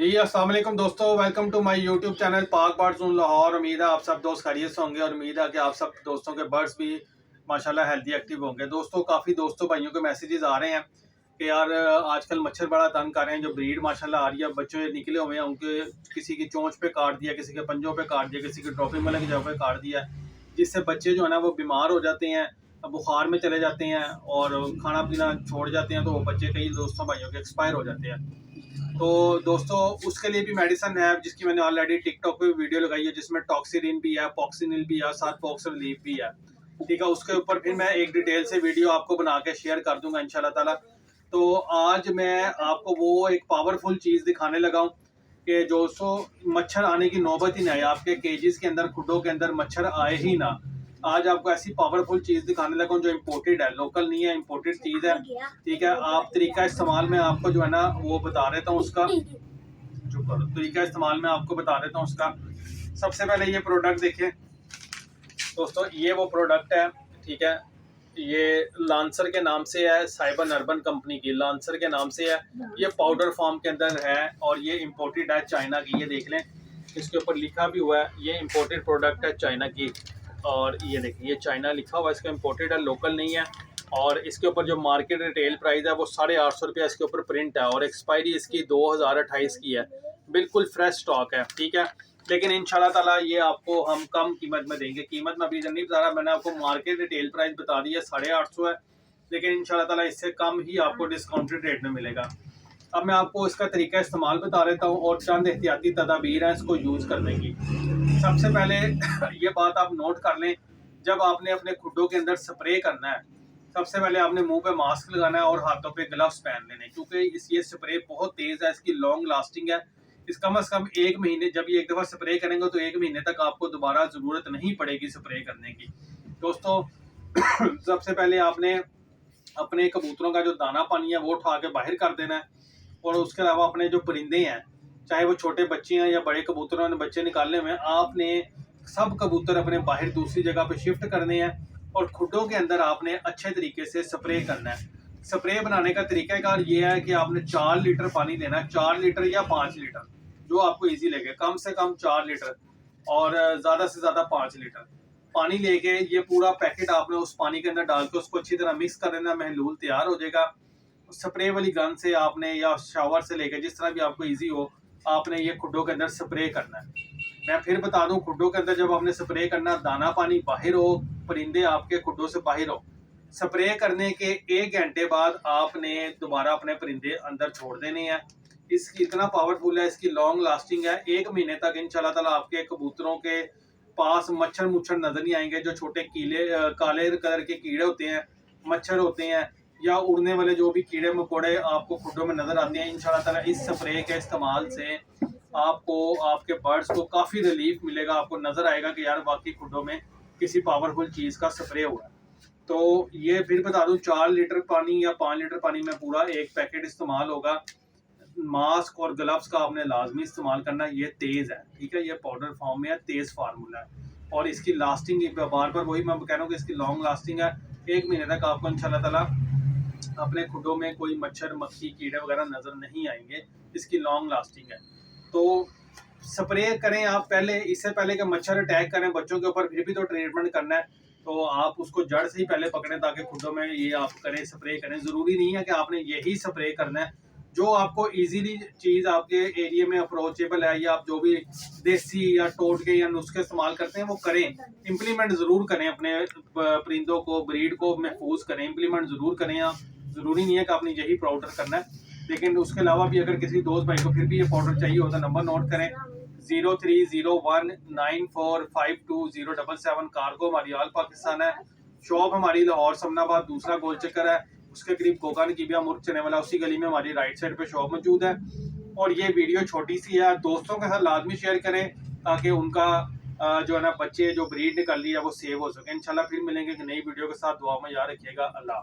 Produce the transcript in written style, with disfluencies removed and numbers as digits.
जी अस्सलाम वालेकुम दोस्तों, welcome to my YouTube channel Pak birds in Lahore. उम्मीद है आप सब दोस्त खैरियत से होंगे और उम्मीद है कि आप सब दोस्तों के बर्ड्स भी माशाल्लाह हेल्दी एक्टिव होंगे। दोस्तों काफ़ी दोस्तों भाइयों के मैसेजेस आ रहे हैं कि यार आजकल मच्छर बड़ा तंग कर रहे हैं। जो ब्रीड माशाल्लाह आ रही है, बच्चे निकले हुए हैं, उनके किसी की चोंच पे काट दिया, किसी के पंजों पे काट दिया, किसी के ड्रॉपिंग वाले की जगह पे काट दिया, जिससे बच्चे जो है ना वो बीमार हो जाते हैं, बुखार में चले जाते हैं और खाना पीना छोड़ जाते हैं। तो वो बच्चे कई दोस्तों भाइयों के एक्सपायर हो जाते हैं। तो दोस्तों उसके लिए भी मेडिसिन है, जिसकी मैंने ऑलरेडी टिकटॉक पे वीडियो लगाई है, जिसमें टॉक्सिलिन भी है, पॉक्सिनिल भी है, साथ पॉक्स रिलीफ भी है। ठीक है, उसके ऊपर फिर मैं एक डिटेल से वीडियो आपको बना के शेयर कर दूंगा इंशाल्लाह ताला। तो आज मैं आपको वो एक पावरफुल चीज़ दिखाने लगा हूँ कि जो मच्छर आने की नौबत ही ना आए, आपके केजेस के अंदर, खुडों के अंदर मच्छर आए ही ना। आज आपको ऐसी पावरफुल चीज़ दिखाने लगा हूँ जो इम्पोर्टेड है, लोकल नहीं है, इम्पोर्टेड चीज़ है। ठीक है, आप तरीका इस्तेमाल में आपको जो है ना वो बता देता हूँ उसका। चुप करो, तरीका इस्तेमाल में आपको बता देता हूँ उसका। सबसे पहले ये प्रोडक्ट देखिए दोस्तों, ये वो प्रोडक्ट है। ठीक है, ये लांसर के नाम से है, साइबर अर्बन कंपनी की लांसर के नाम से है। ये पाउडर फॉर्म के अंदर है और ये इम्पोर्टेड है चाइना की। ये देख लें, इसके ऊपर लिखा भी हुआ है, ये इम्पोर्टेड प्रोडक्ट है चाइना की। और ये देखिए, ये चाइना लिखा हुआ है, इसका इम्पोर्टेड है, लोकल नहीं है। और इसके ऊपर जो मार्केट रिटेल प्राइस है वो 850 रुपया इसके ऊपर प्रिंट है और एक्सपायरी इसकी 2028 की है। बिल्कुल फ्रेश स्टॉक है। ठीक है, लेकिन इंशाल्लाह ताला ये आपको हम कम कीमत में देंगे। कीमत में अभी नहीं बता रहा, मैंने आपको मार्केट रिटेल प्राइस बता दी है, 850 है, लेकिन इंशाल्लाह ताला इससे कम ही आपको डिस्काउंटेड रेट में मिलेगा। अब मैं आपको इसका तरीका इस्तेमाल बता देता हूँ और चंद एहतियाती तदाबीर हैं इसको यूज़ करने की। सबसे पहले ये बात आप नोट कर लें, जब आपने अपने खुडों के अंदर स्प्रे करना है, सबसे पहले आपने मुंह पे मास्क लगाना है और हाथों पे ग्लव्स पहन लेने, क्योंकि ये स्प्रे बहुत तेज़ है, इसकी लॉन्ग लास्टिंग है। इसका कम से कम 1 महीने, जब ये एक दफ़ा स्प्रे करेंगे तो 1 महीने तक आपको दोबारा ज़रूरत नहीं पड़ेगी स्प्रे करने की। दोस्तों सबसे पहले आपने अपने कबूतरों का जो दाना पानी है वो उठा के बाहर कर देना है। और उसके अलावा अपने जो परिंदे हैं, चाहे वो छोटे बच्चे हैं या बड़े कबूतरों ने बच्चे निकालने हुए हैं, आपने सब कबूतर अपने बाहर दूसरी जगह पे शिफ्ट करने हैं और खुडों के अंदर आपने अच्छे तरीके से स्प्रे करना है। स्प्रे बनाने का तरीकाकार ये है कि आपने 4 लीटर पानी देना है, 4 लीटर या 5 लीटर, जो आपको ईजी लगे। कम से कम 4 लीटर और ज़्यादा से ज़्यादा 5 लीटर पानी लेके ये पूरा पैकेट आपने उस पानी के अंदर डाल के उसको अच्छी तरह मिक्स कर देना। महलूल तैयार हो जाएगा। स्प्रे वाली गन से आपने या शावर से लेके जिस तरह भी आपको इजी हो, आपने ये खुडों के अंदर स्प्रे करना है। मैं फिर बता दूं, खुडों के अंदर जब आपने स्प्रे करना, दाना पानी बाहर हो, परिंदे आपके खुडों से बाहर हो, स्प्रे करने के 1 घंटे बाद आपने दोबारा अपने परिंदे अंदर छोड़ देने हैं। इसकी इतना पावरफुल है, इसकी लॉन्ग लास्टिंग है। 1 महीने तक इंशाल्लाह ताला आपके कबूतरों के पास मच्छर मुच्छर नजर नहीं आएंगे। जो छोटे काले कलर के कीड़े होते हैं, मच्छर होते हैं या उड़ने वाले जो भी कीड़े मकोड़े आपको खुडों में नजर आते हैं, इंशाल्लाह ताला इस स्प्रे के इस्तेमाल से आपको, आपके बर्ड्स को काफ़ी रिलीफ मिलेगा। आपको नज़र आएगा कि यार वाकई खुडों में किसी पावरफुल चीज़ का स्प्रे हुआ है। तो ये फिर बता दूं, 4 लीटर पानी या 5 लीटर पानी में पूरा एक पैकेट इस्तेमाल होगा। मास्क और ग्लव्स का आपने लाजमी इस्तेमाल करना है। ये तेज़ है, ठीक है, ये पाउडर फॉर्म में है, तेज़ फार्मूला है और इसकी लास्टिंग बार बार वही मैं कह रहा हूँ कि इसकी लॉन्ग लास्टिंग है। 1 महीने तक आपको इंशाल्लाह ताला अपने खुडों में कोई मच्छर मक्खी कीड़े वगैरह नज़र नहीं आएंगे। इसकी लॉन्ग लास्टिंग है। तो स्प्रे करें आप पहले, इससे पहले कि मच्छर अटैक करें बच्चों के ऊपर, फिर भी तो ट्रीटमेंट करना है। तो आप उसको जड़ से ही पहले पकड़ें ताकि खुडों में ये आप करें, स्प्रे करें। ज़रूरी नहीं है कि आपने यही स्प्रे करना है। जो आपको इजीली चीज़ आपके एरिया में अप्रोचेबल है या आप जो भी देसी या टोटके या नुस्खे इस्तेमाल करते हैं वो करें। इम्प्लीमेंट ज़रूर करें, अपने परिंदों को, ब्रीड को महफूज करें, इम्प्लीमेंट ज़रूर करें आप। ज़रूरी नहीं है कि आपने यही पाउडर करना है, लेकिन उसके अलावा भी अगर किसी दोस्त भाई को फिर भी ये पाउडर चाहिए होता, नंबर नोट करें 030194520777। कार्गो हमारी ऑल पाकिस्तान है। शॉप हमारी लाहौर समनाबाद दूसरा गोल चक्कर है, उसके करीब कोकान की बिया मुर्ग चने वाला, उसी गली में हमारी राइट साइड पे शॉप मौजूद है। और ये वीडियो छोटी सी है, दोस्तों के साथ लाजमी शेयर करें ताकि उनका जो है ना बच्चे जो ब्रीड निकल रही है वो सेव हो सके। इंशाल्लाह फिर मिलेंगे कि नई वीडियो के साथ। दुआ में याद रखिएगा। अल्लाह।